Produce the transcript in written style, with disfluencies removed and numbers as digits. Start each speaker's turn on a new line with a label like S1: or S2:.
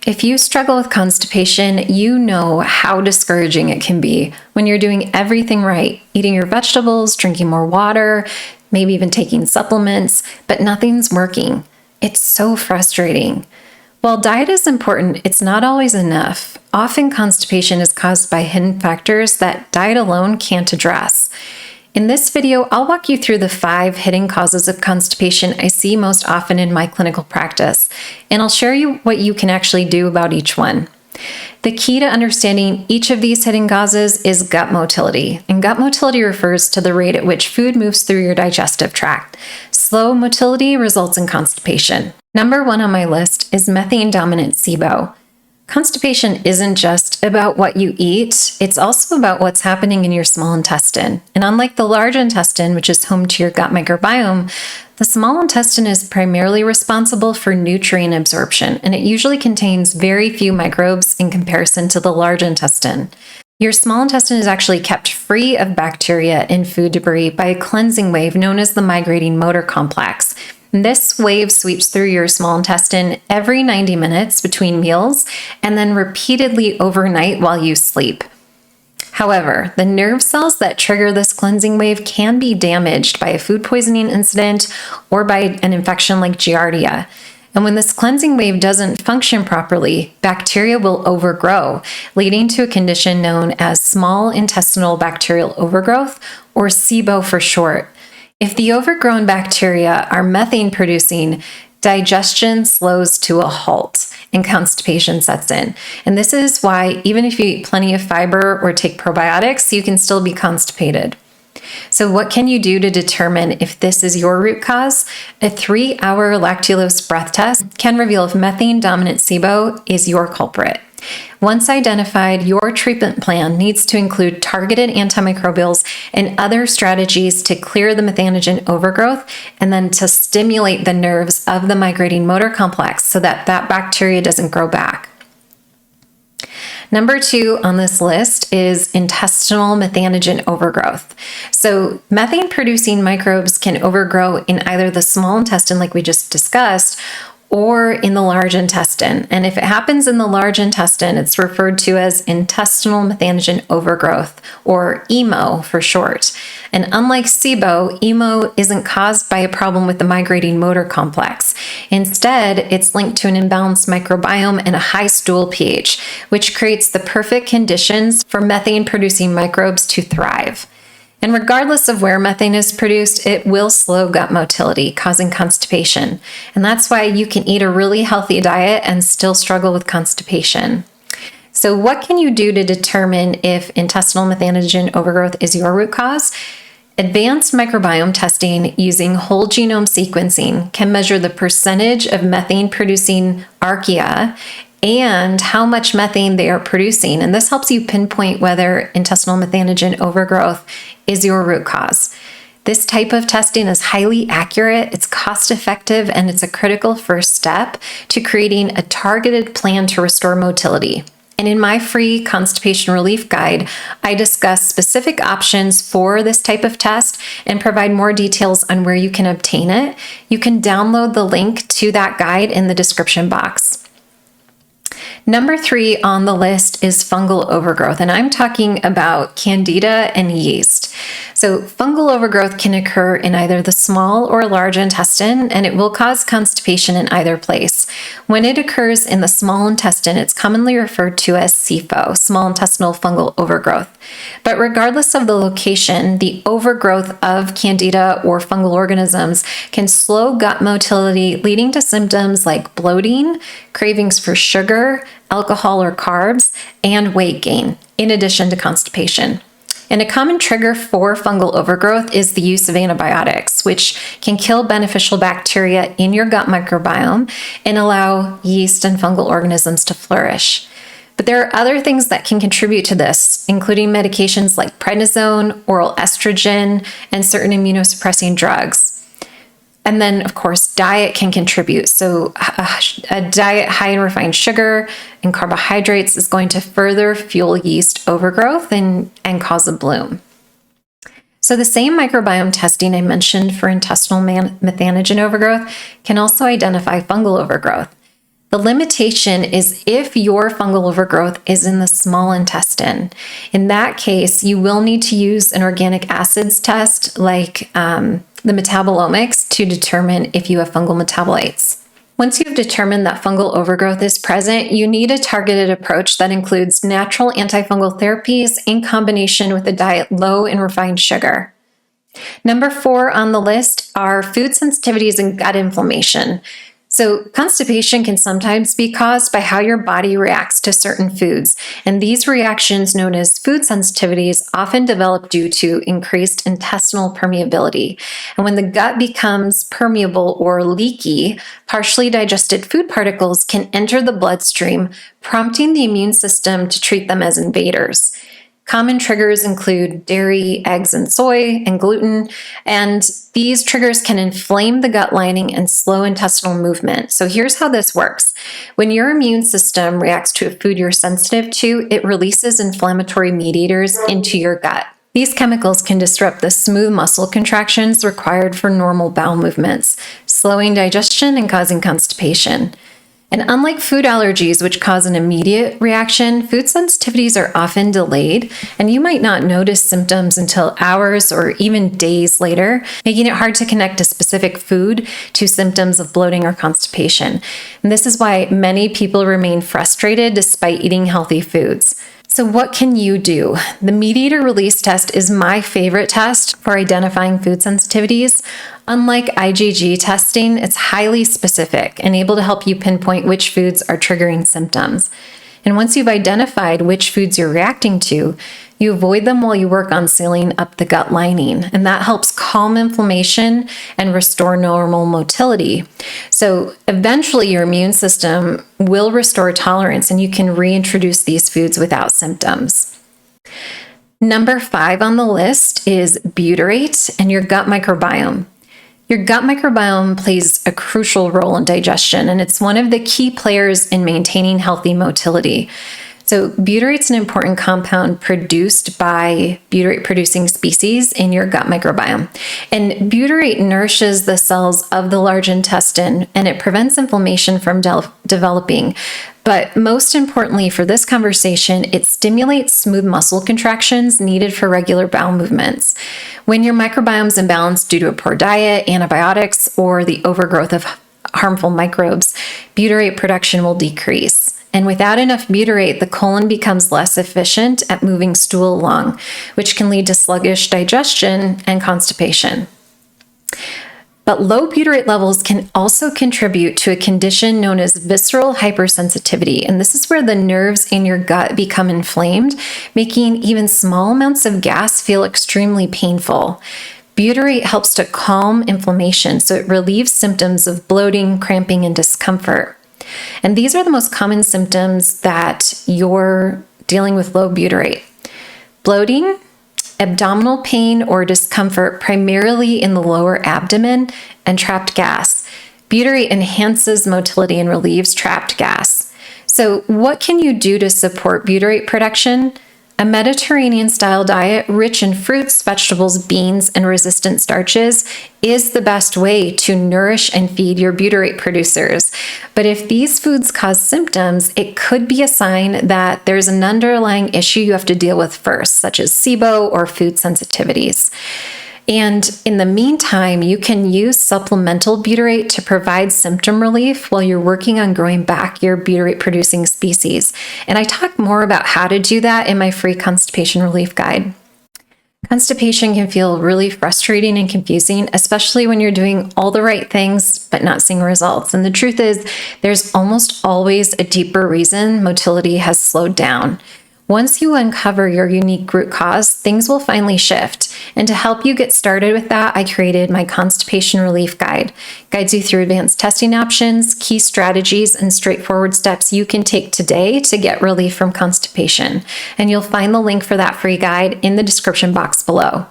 S1: If you struggle with constipation, you know how discouraging it can be when you're doing everything right, eating your vegetables, drinking more water, maybe even taking supplements, but nothing's working. It's so frustrating. While diet is important, it's not always enough. Often constipation is caused by hidden factors that diet alone can't address. In this video, I'll walk you through the 5 hidden causes of constipation I see most often in my clinical practice, and I'll share you what you can actually do about each one. The key to understanding each of these hidden causes is gut motility, and gut motility refers to the rate at which food moves through your digestive tract. Slow motility results in constipation. Number 1 on my list is methane-dominant SIBO. Constipation isn't just about what you eat, it's also about what's happening in your small intestine. And unlike the large intestine, which is home to your gut microbiome, the small intestine is primarily responsible for nutrient absorption, and it usually contains very few microbes in comparison to the large intestine. Your small intestine is actually kept free of bacteria and food debris by a cleansing wave known as the migrating motor complex. This wave sweeps through your small intestine every 90 minutes between meals and then repeatedly overnight while you sleep. However, the nerve cells that trigger this cleansing wave can be damaged by a food poisoning incident or by an infection like Giardia. And when this cleansing wave doesn't function properly, bacteria will overgrow, leading to a condition known as small intestinal bacterial overgrowth, or SIBO for short. If the overgrown bacteria are methane-producing, digestion slows to a halt and constipation sets in. And this is why even if you eat plenty of fiber or take probiotics, you can still be constipated. So what can you do to determine if this is your root cause? A 3-hour lactulose breath test can reveal if methane-dominant SIBO is your culprit. Once identified, your treatment plan needs to include targeted antimicrobials and other strategies to clear the methanogen overgrowth and then to stimulate the nerves of the migrating motor complex so that that bacteria doesn't grow back. Number 2 on this list is intestinal methanogen overgrowth. So methane-producing microbes can overgrow in either the small intestine, like we just discussed, or in the large intestine. And if it happens in the large intestine, it's referred to as intestinal methanogen overgrowth, or EMO for short. And unlike SIBO, EMO isn't caused by a problem with the migrating motor complex. Instead, it's linked to an imbalanced microbiome and a high stool pH, which creates the perfect conditions for methane-producing microbes to thrive. And regardless of where methane is produced, it will slow gut motility, causing constipation. And that's why you can eat a really healthy diet and still struggle with constipation. So what can you do to determine if intestinal methanogen overgrowth is your root cause? Advanced microbiome testing using whole genome sequencing can measure the percentage of methane-producing archaea and how much methane they are producing. And this helps you pinpoint whether intestinal methanogen overgrowth is your root cause. This type of testing is highly accurate, it's cost-effective, and it's a critical first step to creating a targeted plan to restore motility. And in my free constipation relief guide, I discuss specific options for this type of test and provide more details on where you can obtain it. You can download the link to that guide in the description box. Number 3 on the list is fungal overgrowth, and I'm talking about candida and yeast. So fungal overgrowth can occur in either the small or large intestine, and it will cause constipation in either place. When it occurs in the small intestine, it's commonly referred to as SIFO, small intestinal fungal overgrowth. But regardless of the location, the overgrowth of candida or fungal organisms can slow gut motility, leading to symptoms like bloating, cravings for sugar, alcohol or carbs, and weight gain, in addition to constipation. And a common trigger for fungal overgrowth is the use of antibiotics, which can kill beneficial bacteria in your gut microbiome and allow yeast and fungal organisms to flourish. But there are other things that can contribute to this, including medications like prednisone, oral estrogen, and certain immunosuppressing drugs. And then, of course, diet can contribute. So a diet high in refined sugar and carbohydrates is going to further fuel yeast overgrowth and cause a bloom. So the same microbiome testing I mentioned for intestinal methanogen overgrowth can also identify fungal overgrowth. The limitation is if your fungal overgrowth is in the small intestine. In that case, you will need to use an organic acids test like the metabolomics to determine if you have fungal metabolites. Once you've determined that fungal overgrowth is present, you need a targeted approach that includes natural antifungal therapies in combination with a diet low in refined sugar. Number 4 on the list are food sensitivities and gut inflammation. So constipation can sometimes be caused by how your body reacts to certain foods, and these reactions, known as food sensitivities, often develop due to increased intestinal permeability. And when the gut becomes permeable or leaky, partially digested food particles can enter the bloodstream, prompting the immune system to treat them as invaders. Common triggers include dairy, eggs, and soy, and gluten, and these triggers can inflame the gut lining and slow intestinal movement. So here's how this works. When your immune system reacts to a food you're sensitive to, it releases inflammatory mediators into your gut. These chemicals can disrupt the smooth muscle contractions required for normal bowel movements, slowing digestion and causing constipation. And unlike food allergies, which cause an immediate reaction, food sensitivities are often delayed, and you might not notice symptoms until hours or even days later, making it hard to connect a specific food to symptoms of bloating or constipation. And this is why many people remain frustrated despite eating healthy foods. So what can you do? The mediator release test is my favorite test for identifying food sensitivities. Unlike IgG testing, it's highly specific and able to help you pinpoint which foods are triggering symptoms. And once you've identified which foods you're reacting to, you avoid them while you work on sealing up the gut lining, and that helps calm inflammation and restore normal motility. So eventually your immune system will restore tolerance and you can reintroduce these foods without symptoms. Number 5 on the list is butyrate and your gut microbiome. Your gut microbiome plays a crucial role in digestion, and it's one of the key players in maintaining healthy motility. So butyrate's an important compound produced by butyrate-producing species in your gut microbiome. And butyrate nourishes the cells of the large intestine, and it prevents inflammation from developing. But most importantly for this conversation, it stimulates smooth muscle contractions needed for regular bowel movements. When your microbiome is imbalanced due to a poor diet, antibiotics, or the overgrowth of harmful microbes, butyrate production will decrease. And without enough butyrate, the colon becomes less efficient at moving stool along, which can lead to sluggish digestion and constipation. But low butyrate levels can also contribute to a condition known as visceral hypersensitivity. And this is where the nerves in your gut become inflamed, making even small amounts of gas feel extremely painful. Butyrate helps to calm inflammation, so it relieves symptoms of bloating, cramping, and discomfort. And these are the most common symptoms that you're dealing with low butyrate: bloating, abdominal pain or discomfort, primarily in the lower abdomen, and trapped gas. Butyrate enhances motility and relieves trapped gas. So what can you do to support butyrate production? A Mediterranean-style diet rich in fruits, vegetables, beans, and resistant starches is the best way to nourish and feed your butyrate producers. But if these foods cause symptoms, it could be a sign that there's an underlying issue you have to deal with first, such as SIBO or food sensitivities. And in the meantime, you can use supplemental butyrate to provide symptom relief while you're working on growing back your butyrate-producing species. And I talk more about how to do that in my free constipation relief guide. Constipation can feel really frustrating and confusing, especially when you're doing all the right things but not seeing results. And the truth is, there's almost always a deeper reason motility has slowed down. Once you uncover your unique root cause, things will finally shift. And to help you get started with that, I created my Constipation Relief Guide. It guides you through advanced testing options, key strategies, and straightforward steps you can take today to get relief from constipation. And you'll find the link for that free guide in the description box below.